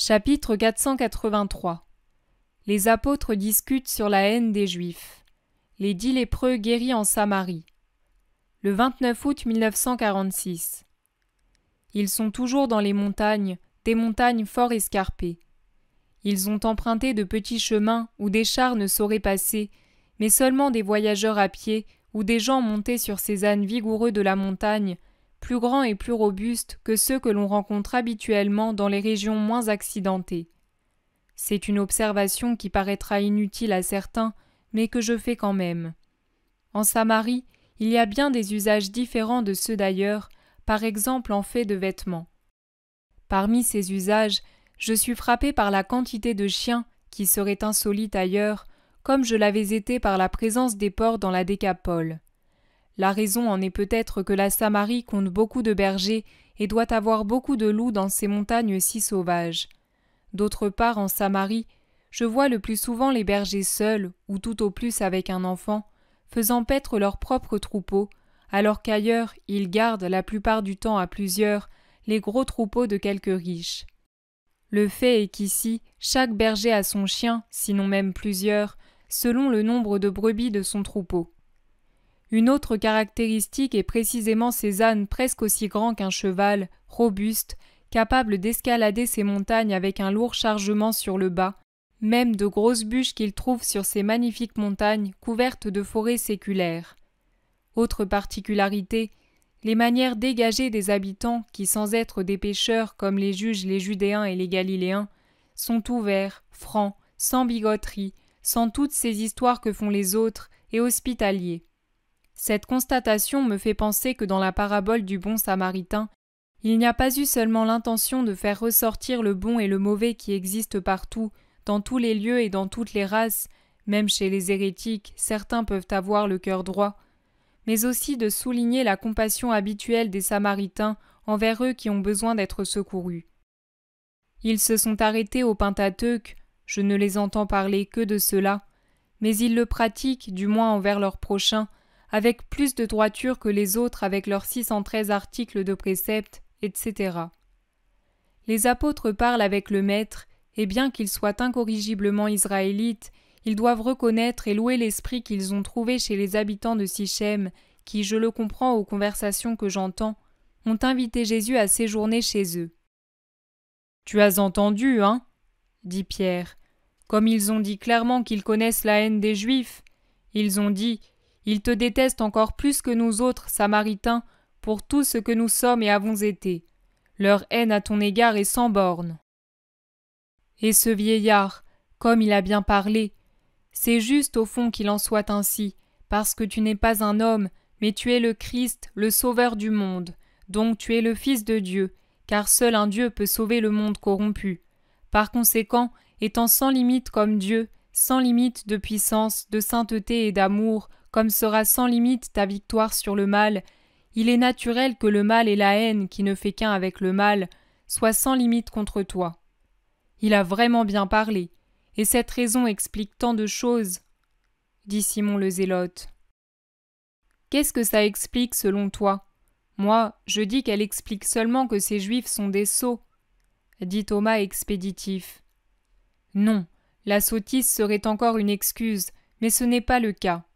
Chapitre 483. Les apôtres discutent sur la haine des Juifs. Les 10 lépreux guéris en Samarie. Le 29 août 1946. Ils sont toujours dans les montagnes, des montagnes fort escarpées. Ils ont emprunté de petits chemins où des chars ne sauraient passer, mais seulement des voyageurs à pied ou des gens montés sur ces ânes vigoureux de la montagne, plus grands et plus robustes que ceux que l'on rencontre habituellement dans les régions moins accidentées. C'est une observation qui paraîtra inutile à certains, mais que je fais quand même. En Samarie, il y a bien des usages différents de ceux d'ailleurs, par exemple en fait de vêtements. Parmi ces usages, je suis frappé par la quantité de chiens qui seraient insolites ailleurs, comme je l'avais été par la présence des porcs dans la Décapole. La raison en est peut-être que la Samarie compte beaucoup de bergers et doit avoir beaucoup de loups dans ces montagnes si sauvages. D'autre part, en Samarie, je vois le plus souvent les bergers seuls, ou tout au plus avec un enfant, faisant paître leurs propres troupeaux, alors qu'ailleurs ils gardent la plupart du temps à plusieurs les gros troupeaux de quelques riches. Le fait est qu'ici, chaque berger a son chien, sinon même plusieurs, selon le nombre de brebis de son troupeau. Une autre caractéristique est précisément ces ânes presque aussi grands qu'un cheval, robustes, capables d'escalader ces montagnes avec un lourd chargement sur le bas, même de grosses bûches qu'ils trouvent sur ces magnifiques montagnes couvertes de forêts séculaires. Autre particularité, les manières dégagées des habitants qui, sans être des pécheurs comme les juges les Judéens et les Galiléens, sont ouverts, francs, sans bigoterie, sans toutes ces histoires que font les autres, et hospitaliers. Cette constatation me fait penser que dans la parabole du bon Samaritain, il n'y a pas eu seulement l'intention de faire ressortir le bon et le mauvais qui existent partout, dans tous les lieux et dans toutes les races, même chez les hérétiques, certains peuvent avoir le cœur droit, mais aussi de souligner la compassion habituelle des Samaritains envers eux qui ont besoin d'être secourus. Ils se sont arrêtés au Pentateuque, je ne les entends parler que de cela, mais ils le pratiquent, du moins envers leurs prochains, avec plus de droiture que les autres avec leurs 613 articles de préceptes, etc. Les apôtres parlent avec le Maître, et bien qu'ils soient incorrigiblement israélites, ils doivent reconnaître et louer l'esprit qu'ils ont trouvé chez les habitants de Sichem, qui, je le comprends aux conversations que j'entends, ont invité Jésus à séjourner chez eux. « Tu as entendu, hein » dit Pierre. « Comme ils ont dit clairement qu'ils connaissent la haine des Juifs, ils ont dit « Ils te détestent encore plus que nous autres, Samaritains, pour tout ce que nous sommes et avons été. Leur haine à ton égard est sans bornes. » Et ce vieillard, comme il a bien parlé, c'est juste au fond qu'il en soit ainsi, parce que tu n'es pas un homme, mais tu es le Christ, le Sauveur du monde, donc tu es le Fils de Dieu, car seul un Dieu peut sauver le monde corrompu. Par conséquent, étant sans limite comme Dieu, sans limite de puissance, de sainteté et d'amour, comme sera sans limite ta victoire sur le mal, il est naturel que le mal et la haine, qui ne fait qu'un avec le mal, soient sans limite contre toi. Il a vraiment bien parlé, et cette raison explique tant de choses, dit Simon le Zélote. Qu'est-ce que ça explique selon toi ? Moi, je dis qu'elle explique seulement que ces Juifs sont des sots, dit Thomas expéditif. Non, la sottise serait encore une excuse, mais ce n'est pas le cas.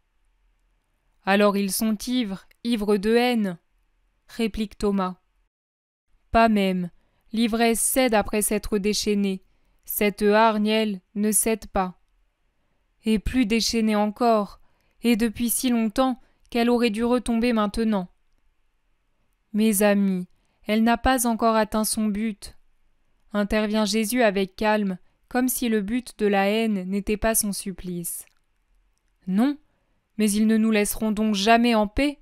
Alors ils sont ivres, ivres de haine, réplique Thomas. Pas même, l'ivresse cède après s'être déchaînée. Cette hargne, elle, ne cède pas. Et plus déchaînée encore, et depuis si longtemps qu'elle aurait dû retomber maintenant. Mes amis, elle n'a pas encore atteint son but. Intervient Jésus avec calme, comme si le but de la haine n'était pas son supplice. Non, mais ils ne nous laisseront donc jamais en paix.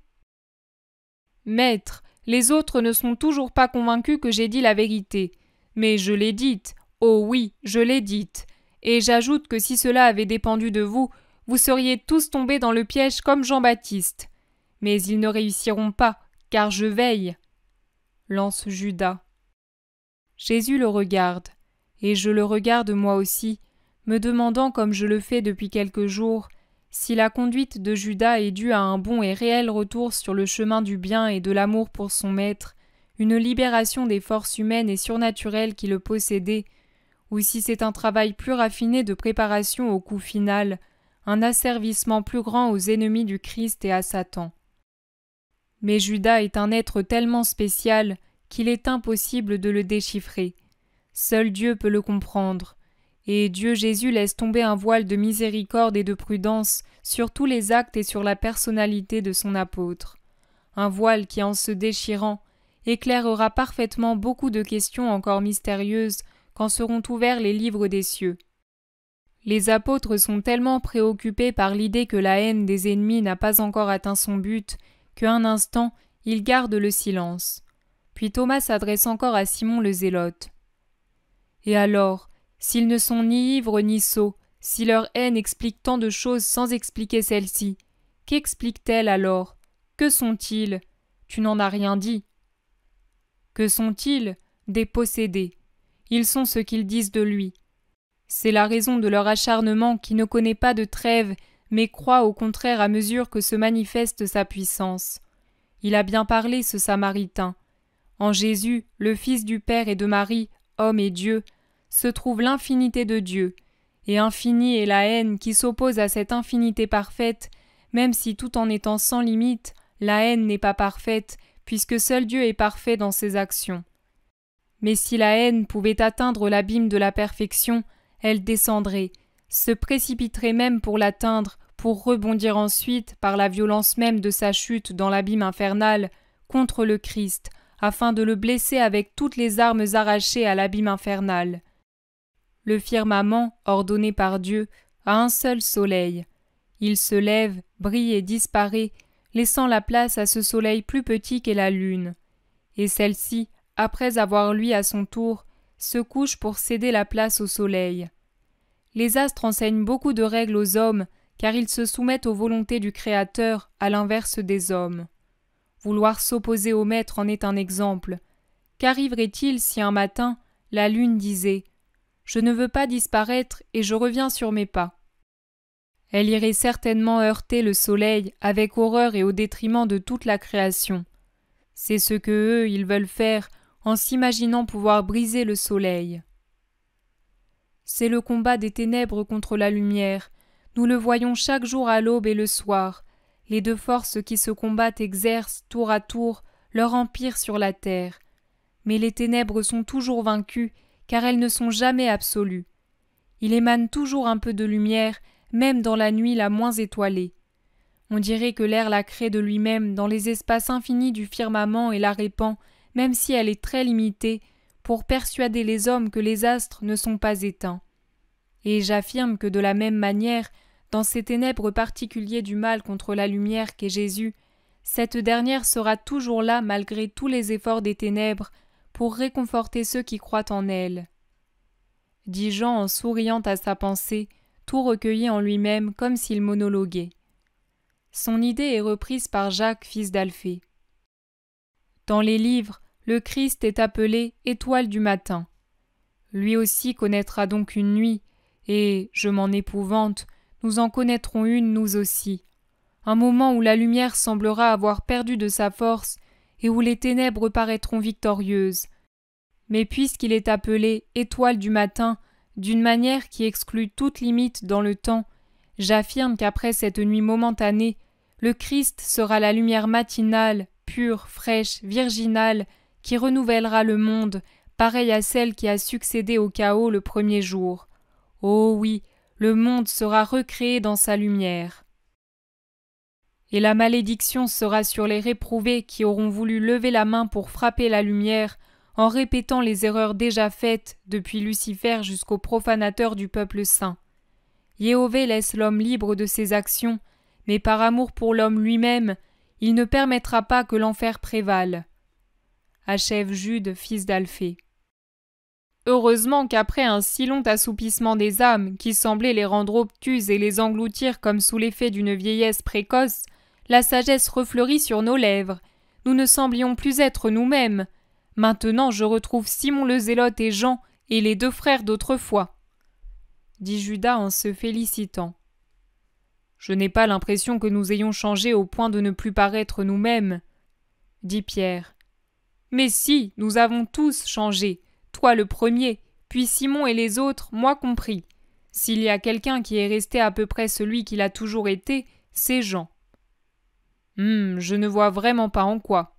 Maître, les autres ne sont toujours pas convaincus que j'ai dit la vérité, mais je l'ai dite. Oh oui, je l'ai dite, et j'ajoute que si cela avait dépendu de vous, vous seriez tous tombés dans le piège comme Jean-Baptiste. Mais ils ne réussiront pas, car je veille. Lance Judas. Jésus le regarde, et je le regarde moi aussi, me demandant comme je le fais depuis quelques jours, si la conduite de Judas est due à un bon et réel retour sur le chemin du bien et de l'amour pour son maître, une libération des forces humaines et surnaturelles qui le possédaient, ou si c'est un travail plus raffiné de préparation au coup final, un asservissement plus grand aux ennemis du Christ et à Satan. Mais Judas est un être tellement spécial qu'il est impossible de le déchiffrer. Seul Dieu peut le comprendre, et Dieu Jésus laisse tomber un voile de miséricorde et de prudence sur tous les actes et sur la personnalité de son apôtre. Un voile qui, en se déchirant, éclairera parfaitement beaucoup de questions encore mystérieuses quand seront ouverts les livres des cieux. Les apôtres sont tellement préoccupés par l'idée que la haine des ennemis n'a pas encore atteint son but qu'un instant, ils gardent le silence. Puis Thomas s'adresse encore à Simon le Zélote. « Et alors, s'ils ne sont ni ivres ni sots, si leur haine explique tant de choses sans expliquer celle-ci, qu'explique-t-elle alors? Que sont-ils? Tu n'en as rien dit. » Que sont-ils? Des possédés. Ils sont ce qu'ils disent de lui. C'est la raison de leur acharnement qui ne connaît pas de trêve, mais croit au contraire à mesure que se manifeste sa puissance. Il a bien parlé, ce Samaritain. En Jésus, le Fils du Père et de Marie, homme et Dieu, se trouve l'infinité de Dieu, et infinie est la haine qui s'oppose à cette infinité parfaite, même si tout en étant sans limite, la haine n'est pas parfaite, puisque seul Dieu est parfait dans ses actions. Mais si la haine pouvait atteindre l'abîme de la perfection, elle descendrait, se précipiterait même pour l'atteindre, pour rebondir ensuite, par la violence même de sa chute dans l'abîme infernal, contre le Christ, afin de le blesser avec toutes les armes arrachées à l'abîme infernal. Le firmament, ordonné par Dieu, a un seul soleil. Il se lève, brille et disparaît, laissant la place à ce soleil plus petit qu'est la lune. Et celle-ci, après avoir lui à son tour, se couche pour céder la place au soleil. Les astres enseignent beaucoup de règles aux hommes, car ils se soumettent aux volontés du Créateur, à l'inverse des hommes. Vouloir s'opposer au Maître en est un exemple. Qu'arriverait-il si un matin, la lune disait « Je ne veux pas disparaître et je reviens sur mes pas ». Elle irait certainement heurter le soleil avec horreur et au détriment de toute la création. C'est ce que eux, ils veulent faire en s'imaginant pouvoir briser le soleil. C'est le combat des ténèbres contre la lumière. Nous le voyons chaque jour à l'aube et le soir. Les deux forces qui se combattent exercent, tour à tour, leur empire sur la terre. Mais les ténèbres sont toujours vaincues, car elles ne sont jamais absolues. Il émane toujours un peu de lumière, même dans la nuit la moins étoilée. On dirait que l'air la crée de lui-même dans les espaces infinis du firmament et la répand, même si elle est très limitée, pour persuader les hommes que les astres ne sont pas éteints. Et j'affirme que de la même manière, dans ces ténèbres particuliers du mal contre la lumière qu'est Jésus, cette dernière sera toujours là malgré tous les efforts des ténèbres, pour réconforter ceux qui croient en elle. Dit Jean en souriant à sa pensée, tout recueilli en lui-même comme s'il monologuait. Son idée est reprise par Jacques, fils d'Alphée. Dans les livres, le Christ est appelé étoile du matin. Lui aussi connaîtra donc une nuit, et, je m'en épouvante, nous en connaîtrons une nous aussi. Un moment où la lumière semblera avoir perdu de sa force et où les ténèbres paraîtront victorieuses. Mais puisqu'il est appelé étoile du matin, d'une manière qui exclut toute limite dans le temps, j'affirme qu'après cette nuit momentanée, le Christ sera la lumière matinale, pure, fraîche, virginale, qui renouvellera le monde, pareille à celle qui a succédé au chaos le premier jour. Oh oui, le monde sera recréé dans sa lumière. Et la malédiction sera sur les réprouvés qui auront voulu lever la main pour frapper la lumière, en répétant les erreurs déjà faites depuis Lucifer jusqu'au profanateur du peuple saint. Jéhovah laisse l'homme libre de ses actions, mais par amour pour l'homme lui-même, il ne permettra pas que l'enfer prévale. Achève Jude, fils d'Alphée. Heureusement qu'après un si long assoupissement des âmes, qui semblait les rendre obtuses et les engloutir comme sous l'effet d'une vieillesse précoce, la sagesse refleurit sur nos lèvres. Nous ne semblions plus être nous-mêmes. Maintenant je retrouve Simon le Zélote et Jean, et les deux frères d'autrefois. Dit Judas en se félicitant. Je n'ai pas l'impression que nous ayons changé au point de ne plus paraître nous-mêmes, dit Pierre. Mais si, nous avons tous changé, toi le premier, puis Simon et les autres, moi compris. S'il y a quelqu'un qui est resté à peu près celui qu'il a toujours été, c'est Jean. Je ne vois vraiment pas en quoi.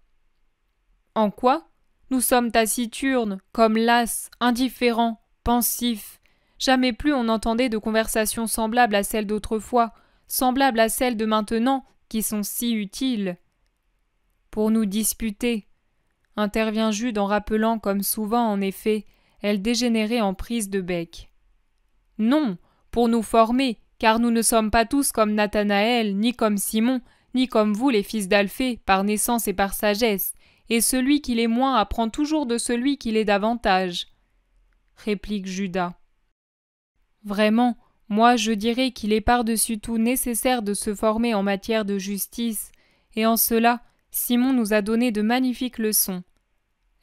En quoi? Nous sommes taciturnes, comme las, indifférents, pensifs. Jamais plus on n'entendait de conversations semblables à celles d'autrefois, semblables à celles de maintenant, qui sont si utiles. Pour nous disputer, intervient Jude en rappelant, comme souvent en effet, elle dégénérait en prise de bec. Non, pour nous former, car nous ne sommes pas tous comme Nathanaël, ni comme Simon, ni comme vous les fils d'Alphée, par naissance et par sagesse, et celui qui l'est moins apprend toujours de celui qui l'est davantage. Réplique Judas. Vraiment, moi je dirais qu'il est par-dessus tout nécessaire de se former en matière de justice, et en cela, Simon nous a donné de magnifiques leçons.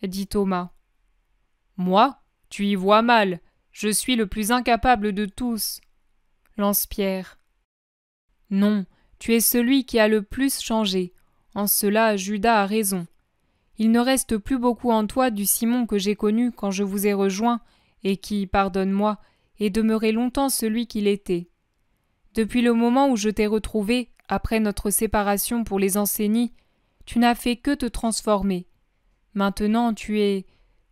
Dit Thomas. Moi, tu y vois mal, je suis le plus incapable de tous. Lance Pierre. Non, tu es celui qui a le plus changé. En cela, Judas a raison. Il ne reste plus beaucoup en toi du Simon que j'ai connu quand je vous ai rejoint, et qui, pardonne-moi, est demeuré longtemps celui qu'il était. Depuis le moment où je t'ai retrouvé, après notre séparation pour les enseigner, tu n'as fait que te transformer. Maintenant tu es,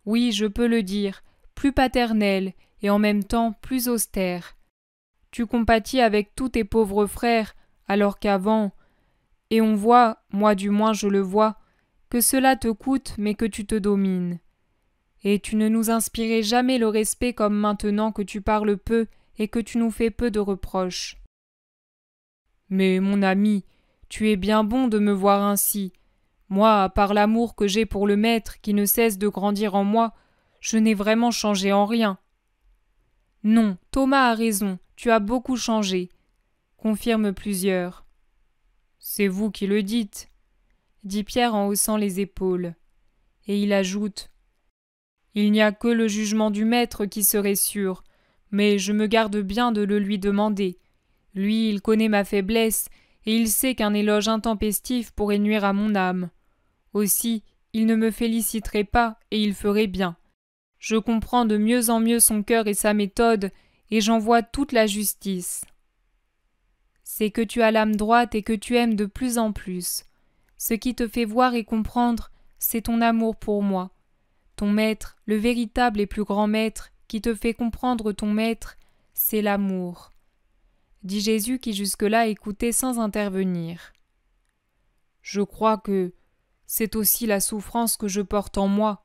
oui, je peux le dire, plus paternel et en même temps plus austère. Tu compatis avec tous tes pauvres frères, alors qu'avant, et on voit, moi du moins je le vois, que cela te coûte mais que tu te domines. Et tu ne nous inspirais jamais le respect comme maintenant que tu parles peu et que tu nous fais peu de reproches. Mais mon ami, tu es bien bon de me voir ainsi. Moi, par l'amour que j'ai pour le maître qui ne cesse de grandir en moi, je n'ai vraiment changé en rien. Non, Thomas a raison, tu as beaucoup changé, confirment plusieurs. C'est vous qui le dites, dit Pierre en haussant les épaules. Et il ajoute: Il n'y a que le jugement du maître qui serait sûr, mais je me garde bien de le lui demander. Lui, il connaît ma faiblesse, et il sait qu'un éloge intempestif pourrait nuire à mon âme. Aussi, il ne me féliciterait pas, et il ferait bien. Je comprends de mieux en mieux son cœur et sa méthode, et j'en vois toute la justice. C'est que tu as l'âme droite et que tu aimes de plus en plus. Ce qui te fait voir et comprendre, c'est ton amour pour moi. Ton maître, le véritable et plus grand maître, qui te fait comprendre ton maître, c'est l'amour. Dit Jésus qui jusque-là écoutait sans intervenir. Je crois que c'est aussi la souffrance que je porte en moi.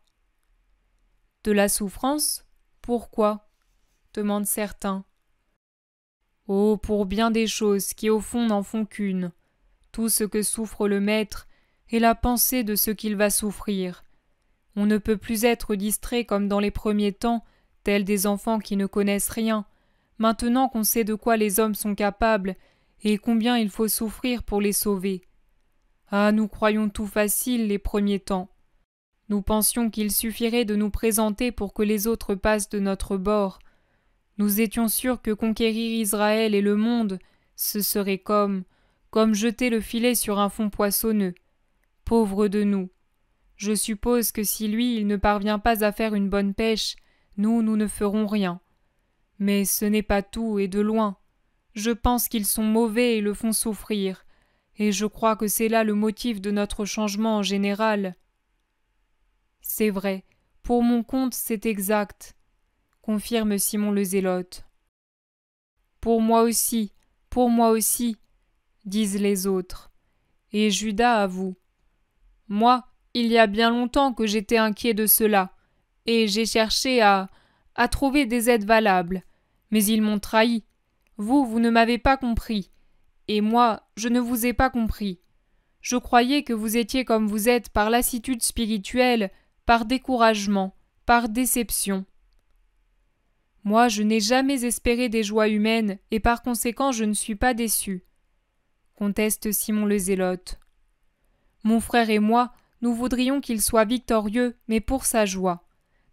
De la souffrance? Pourquoi? Demandent certains. Oh, pour bien des choses qui au fond n'en font qu'une. Tout ce que souffre le maître est la pensée de ce qu'il va souffrir. On ne peut plus être distrait comme dans les premiers temps, tels des enfants qui ne connaissent rien, maintenant qu'on sait de quoi les hommes sont capables et combien il faut souffrir pour les sauver. Ah, nous croyions tout facile les premiers temps. Nous pensions qu'il suffirait de nous présenter pour que les autres passent de notre bord. Nous étions sûrs que conquérir Israël et le monde, ce serait comme jeter le filet sur un fond poissonneux. Pauvres de nous! Je suppose que si lui, il ne parvient pas à faire une bonne pêche, nous ne ferons rien. Mais ce n'est pas tout, et de loin. Je pense qu'ils sont mauvais et le font souffrir, et je crois que c'est là le motif de notre changement en général. C'est vrai, pour mon compte c'est exact, confirme Simon le Zélote. Pour moi aussi, disent les autres. Et Judas avoue. Moi, il y a bien longtemps que j'étais inquiet de cela, et j'ai cherché à trouver des aides valables, mais ils m'ont trahi. Vous ne m'avez pas compris, et moi, je ne vous ai pas compris. Je croyais que vous étiez comme vous êtes par lassitude spirituelle, par découragement, par déception. Moi, je n'ai jamais espéré des joies humaines, et par conséquent je ne suis pas déçu, conteste Simon le Zélote. Mon frère et moi, nous voudrions qu'il soit victorieux, mais pour sa joie.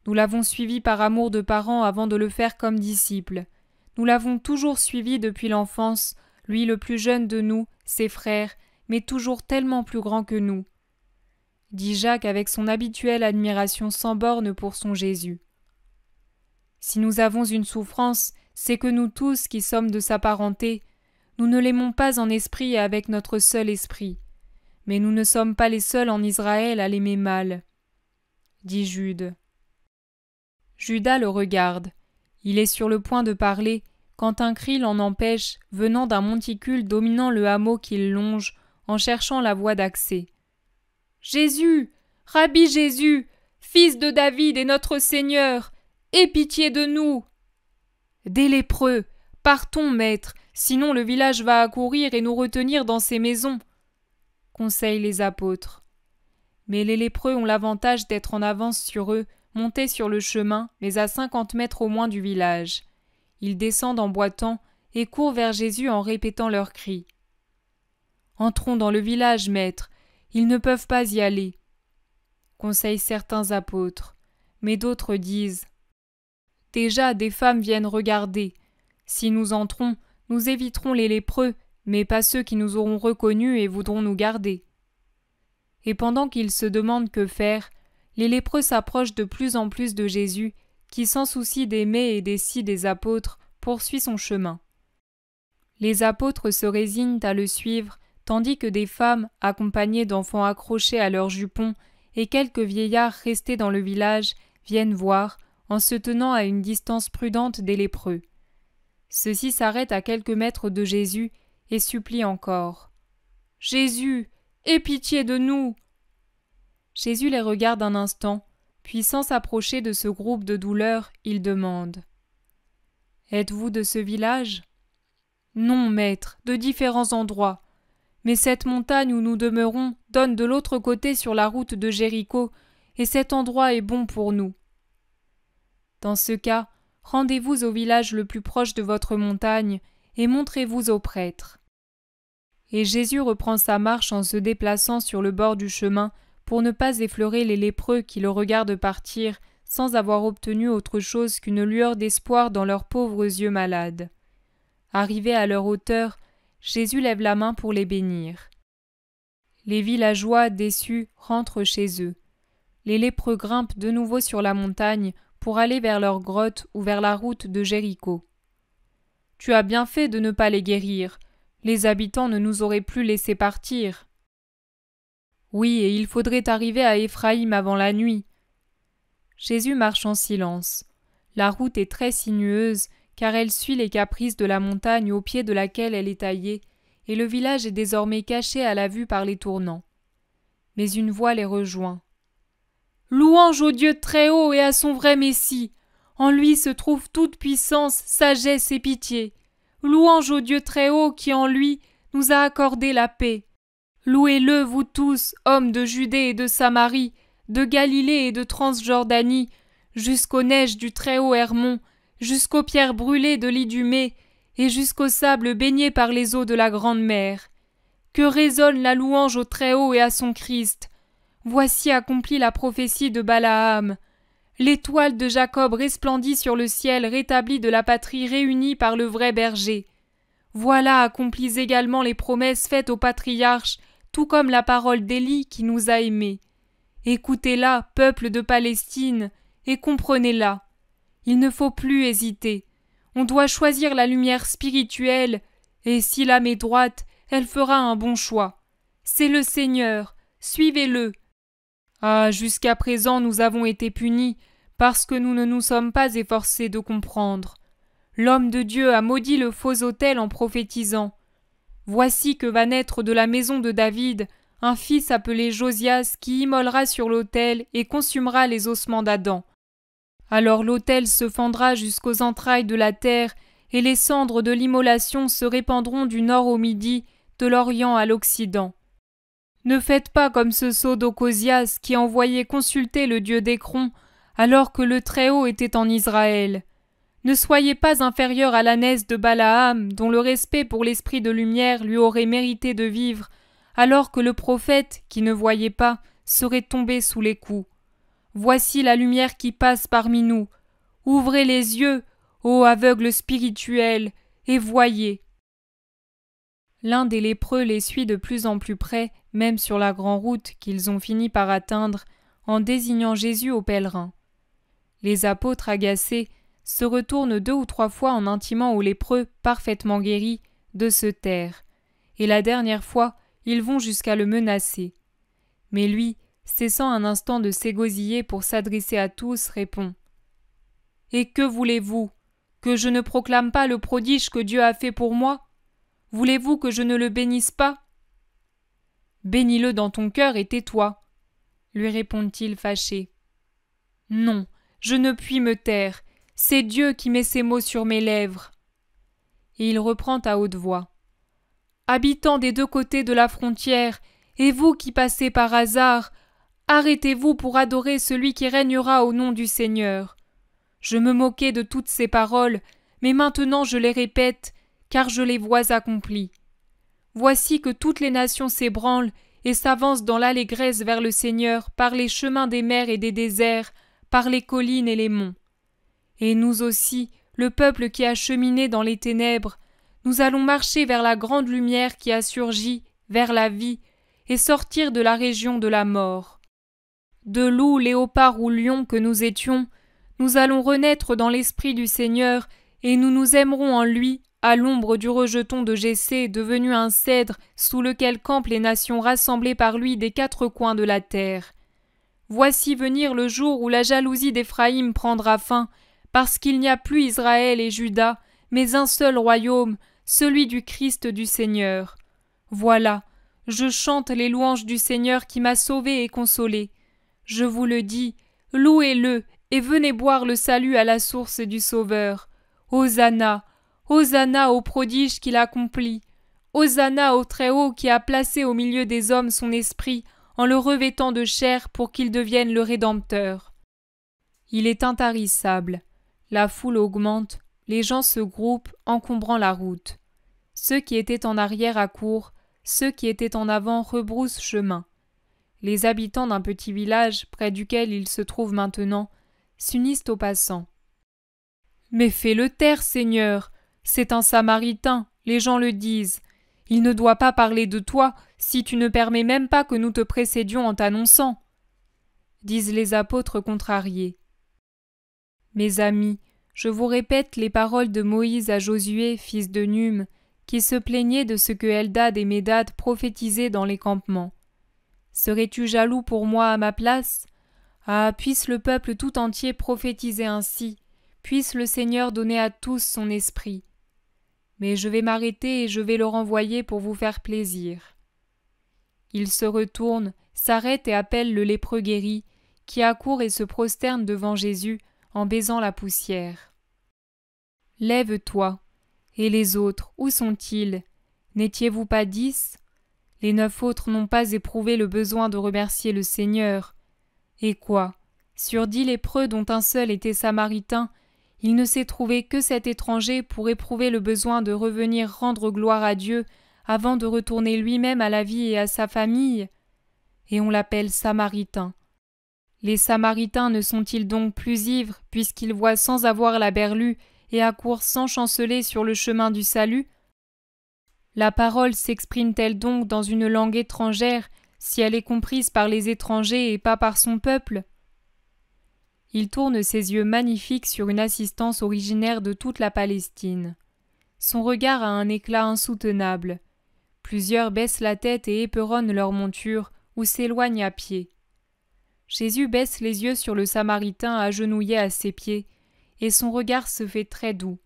Nous l'avons suivi par amour de parents avant de le faire comme disciple. Nous l'avons toujours suivi depuis l'enfance, lui le plus jeune de nous, ses frères, mais toujours tellement plus grand que nous, dit Jacques avec son habituelle admiration sans bornes pour son Jésus. Si nous avons une souffrance, c'est que nous tous qui sommes de sa parenté, nous ne l'aimons pas en esprit et avec notre seul esprit. Mais nous ne sommes pas les seuls en Israël à l'aimer mal. » dit Jude. Judas le regarde. Il est sur le point de parler, quand un cri l'en empêche, venant d'un monticule dominant le hameau qu'il longe, en cherchant la voie d'accès. « Jésus! Rabbi Jésus! Fils de David et notre Seigneur! Aie pitié de nous! » « Des lépreux! Partons, maître, sinon le village va accourir et nous retenir dans ses maisons !» conseillent les apôtres. Mais les lépreux ont l'avantage d'être en avance sur eux, montés sur le chemin, mais à 50 mètres au moins du village. Ils descendent en boitant et courent vers Jésus en répétant leurs cris. « Entrons dans le village, maître, ils ne peuvent pas y aller !» conseillent certains apôtres, mais d'autres disent « Déjà, des femmes viennent regarder. Si nous entrons, nous éviterons les lépreux, mais pas ceux qui nous auront reconnus et voudront nous garder. » Et pendant qu'ils se demandent que faire, les lépreux s'approchent de plus en plus de Jésus, qui, sans souci des mets et des si des apôtres, poursuit son chemin. Les apôtres se résignent à le suivre, tandis que des femmes, accompagnées d'enfants accrochés à leurs jupons, et quelques vieillards restés dans le village, viennent voir, en se tenant à une distance prudente des lépreux. Ceux-ci s'arrêtent à quelques mètres de Jésus et supplient encore. « Jésus, aie pitié de nous !» Jésus les regarde un instant, puis sans s'approcher de ce groupe de douleurs, il demande « Êtes-vous de ce village ?»« Non, maître, de différents endroits. Mais cette montagne où nous demeurons donne de l'autre côté sur la route de Jéricho, et cet endroit est bon pour nous. » Dans ce cas, rendez-vous au village le plus proche de votre montagne, et montrez-vous au prêtre. Et Jésus reprend sa marche en se déplaçant sur le bord du chemin pour ne pas effleurer les lépreux qui le regardent partir sans avoir obtenu autre chose qu'une lueur d'espoir dans leurs pauvres yeux malades. Arrivé à leur hauteur, Jésus lève la main pour les bénir. Les villageois, déçus, rentrent chez eux. Les lépreux grimpent de nouveau sur la montagne pour aller vers leur grotte ou vers la route de Jéricho. « Tu as bien fait de ne pas les guérir. Les habitants ne nous auraient plus laissé partir. »« Oui, et il faudrait arriver à Éphraïm avant la nuit. » Jésus marche en silence. La route est très sinueuse, car elle suit les caprices de la montagne au pied de laquelle elle est taillée, et le village est désormais caché à la vue par les tournants. Mais une voix les rejoint. « Louange au Dieu très haut et à son vrai Messie! En lui se trouve toute puissance, sagesse et pitié. Louange au Dieu très haut qui en lui nous a accordé la paix. Louez-le, vous tous, hommes de Judée et de Samarie, de Galilée et de Transjordanie, jusqu'aux neiges du très haut Hermon, jusqu'aux pierres brûlées de l'Idumée, et jusqu'au sable baigné par les eaux de la grande mer. Que résonne la louange au Très-Haut et à son Christ. Voici accomplie la prophétie de Balaam. L'étoile de Jacob resplendit sur le ciel rétabli de la patrie réunie par le vrai berger. Voilà accomplies également les promesses faites aux patriarches, tout comme la parole d'Élie qui nous a aimés. Écoutez-la, peuple de Palestine, et comprenez-la. Il ne faut plus hésiter. On doit choisir la lumière spirituelle, et si l'âme est droite, elle fera un bon choix. C'est le Seigneur, suivez-le. Ah, jusqu'à présent nous avons été punis, parce que nous ne nous sommes pas efforcés de comprendre. L'homme de Dieu a maudit le faux autel en prophétisant. Voici que va naître de la maison de David un fils appelé Josias qui immolera sur l'autel et consumera les ossements d'Adam. Alors l'autel se fendra jusqu'aux entrailles de la terre, et les cendres de l'immolation se répandront du nord au midi, de l'orient à l'occident. Ne faites pas comme ce sot d'Ocosias qui envoyait consulter le dieu d'Écron, alors que le Très-Haut était en Israël. Ne soyez pas inférieurs à l'ânesse de Balaam, dont le respect pour l'esprit de lumière lui aurait mérité de vivre, alors que le prophète, qui ne voyait pas, serait tombé sous les coups. Voici la lumière qui passe parmi nous. Ouvrez les yeux, ô aveugles spirituels, et voyez. L'un des lépreux les suit de plus en plus près, même sur la grande route qu'ils ont fini par atteindre, en désignant Jésus aux pèlerins. Les apôtres, agacés, se retournent 2 ou 3 fois en intimant aux lépreux parfaitement guéris de se taire, et la dernière fois, ils vont jusqu'à le menacer. Mais lui, cessant un instant de s'égosiller pour s'adresser à tous, répond « Et que voulez-vous? Que je ne proclame pas le prodige que Dieu a fait pour moi? Voulez-vous que je ne le bénisse pas? » « Bénis-le dans ton cœur et tais-toi, » lui répond-il fâché. « Non, je ne puis me taire, c'est Dieu qui met ces mots sur mes lèvres. » Et il reprend à haute voix. « Habitants des 2 côtés de la frontière, et vous qui passez par hasard, arrêtez-vous pour adorer celui qui régnera au nom du Seigneur. Je me moquais de toutes ces paroles, mais maintenant je les répète, car je les vois accomplies. Voici que toutes les nations s'ébranlent et s'avancent dans l'allégresse vers le Seigneur par les chemins des mers et des déserts, par les collines et les monts. Et nous aussi, le peuple qui a cheminé dans les ténèbres, nous allons marcher vers la grande lumière qui a surgi, vers la vie, et sortir de la région de la mort. De loup, léopard ou lion que nous étions, nous allons renaître dans l'esprit du Seigneur, et nous nous aimerons en lui, à l'ombre du rejeton de Jessé, devenu un cèdre sous lequel campent les nations rassemblées par lui des 4 coins de la terre. Voici venir le jour où la jalousie d'Éphraïm prendra fin, parce qu'il n'y a plus Israël et Juda, mais un seul royaume, celui du Christ du Seigneur. Voilà, je chante les louanges du Seigneur qui m'a sauvé et consolé. Je vous le dis, louez-le et venez boire le salut à la source du Sauveur. Hosanna, Hosanna au prodige qu'il accomplit. Hosanna au Très-Haut qui a placé au milieu des hommes son esprit en le revêtant de chair pour qu'il devienne le Rédempteur. Il est intarissable. La foule augmente, les gens se groupent, encombrant la route. Ceux qui étaient en arrière accourent, ceux qui étaient en avant rebroussent chemin. Les habitants d'un petit village, près duquel il se trouve maintenant, s'unissent aux passants. « Mais fais-le taire, Seigneur, c'est un Samaritain, les gens le disent. Il ne doit pas parler de toi si tu ne permets même pas que nous te précédions en t'annonçant. » disent les apôtres contrariés. Mes amis, je vous répète les paroles de Moïse à Josué, fils de Num, qui se plaignait de ce que Eldad et Médad prophétisaient dans les campements. Serais-tu jaloux pour moi à ma place? Ah, puisse le peuple tout entier prophétiser ainsi, puisse le Seigneur donner à tous son esprit. Mais je vais m'arrêter et je vais le renvoyer pour vous faire plaisir. Il se retourne, s'arrête et appelle le lépreux guéri, qui accourt et se prosterne devant Jésus en baisant la poussière. « Lève-toi. Et les autres, où sont-ils? N'étiez-vous pas 10? Les 9 autres n'ont pas éprouvé le besoin de remercier le Seigneur. Et quoi? Sur 10 lépreux dont un seul était samaritain, il ne s'est trouvé que cet étranger pour éprouver le besoin de revenir rendre gloire à Dieu avant de retourner lui-même à la vie et à sa famille? Et on l'appelle samaritain. Les Samaritains ne sont-ils donc plus ivres puisqu'ils voient sans avoir la berlue et accourent sans chanceler sur le chemin du salut? La parole s'exprime-t-elle donc dans une langue étrangère si elle est comprise par les étrangers et pas par son peuple? Il tourne ses yeux magnifiques sur une assistance originaire de toute la Palestine. Son regard a un éclat insoutenable. Plusieurs baissent la tête et éperonnent leur monture ou s'éloignent à pied. Jésus baisse les yeux sur le Samaritain agenouillé à ses pieds, et son regard se fait très doux.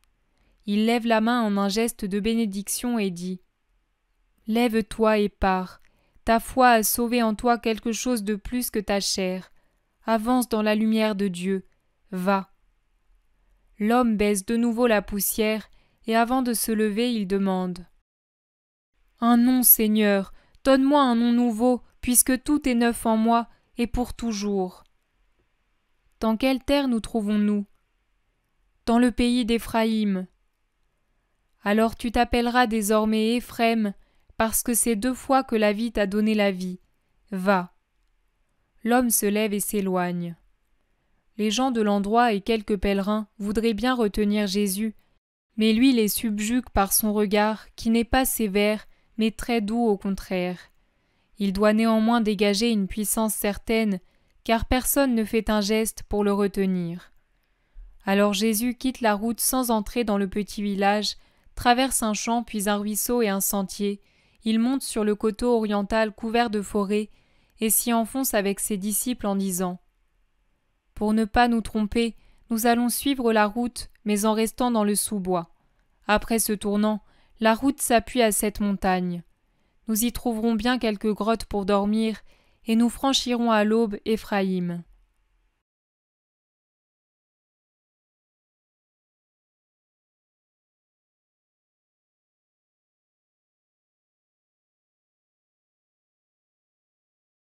Il lève la main en un geste de bénédiction et dit « Lève-toi et pars. Ta foi a sauvé en toi quelque chose de plus que ta chair. Avance dans la lumière de Dieu. Va. » L'homme baisse de nouveau la poussière, et avant de se lever, il demande « Un nom, Seigneur, donne-moi un nom nouveau, puisque tout est neuf en moi, et pour toujours. » Dans quelle terre nous trouvons-nous? Dans le pays d'Éphraïm. Alors tu t'appelleras désormais Éphrem, parce que c'est 2 fois que la vie t'a donné la vie. Va. L'homme se lève et s'éloigne. Les gens de l'endroit et quelques pèlerins voudraient bien retenir Jésus, mais lui les subjugue par son regard qui n'est pas sévère, mais très doux au contraire. Il doit néanmoins dégager une puissance certaine, car personne ne fait un geste pour le retenir. Alors Jésus quitte la route sans entrer dans le petit village, traverse un champ puis un ruisseau et un sentier, il monte sur le coteau oriental couvert de forêts et s'y enfonce avec ses disciples en disant « Pour ne pas nous tromper, nous allons suivre la route, mais en restant dans le sous-bois. Après ce tournant, la route s'appuie à cette montagne. Nous y trouverons bien quelques grottes pour dormir, et nous franchirons à l'aube Éphraïm.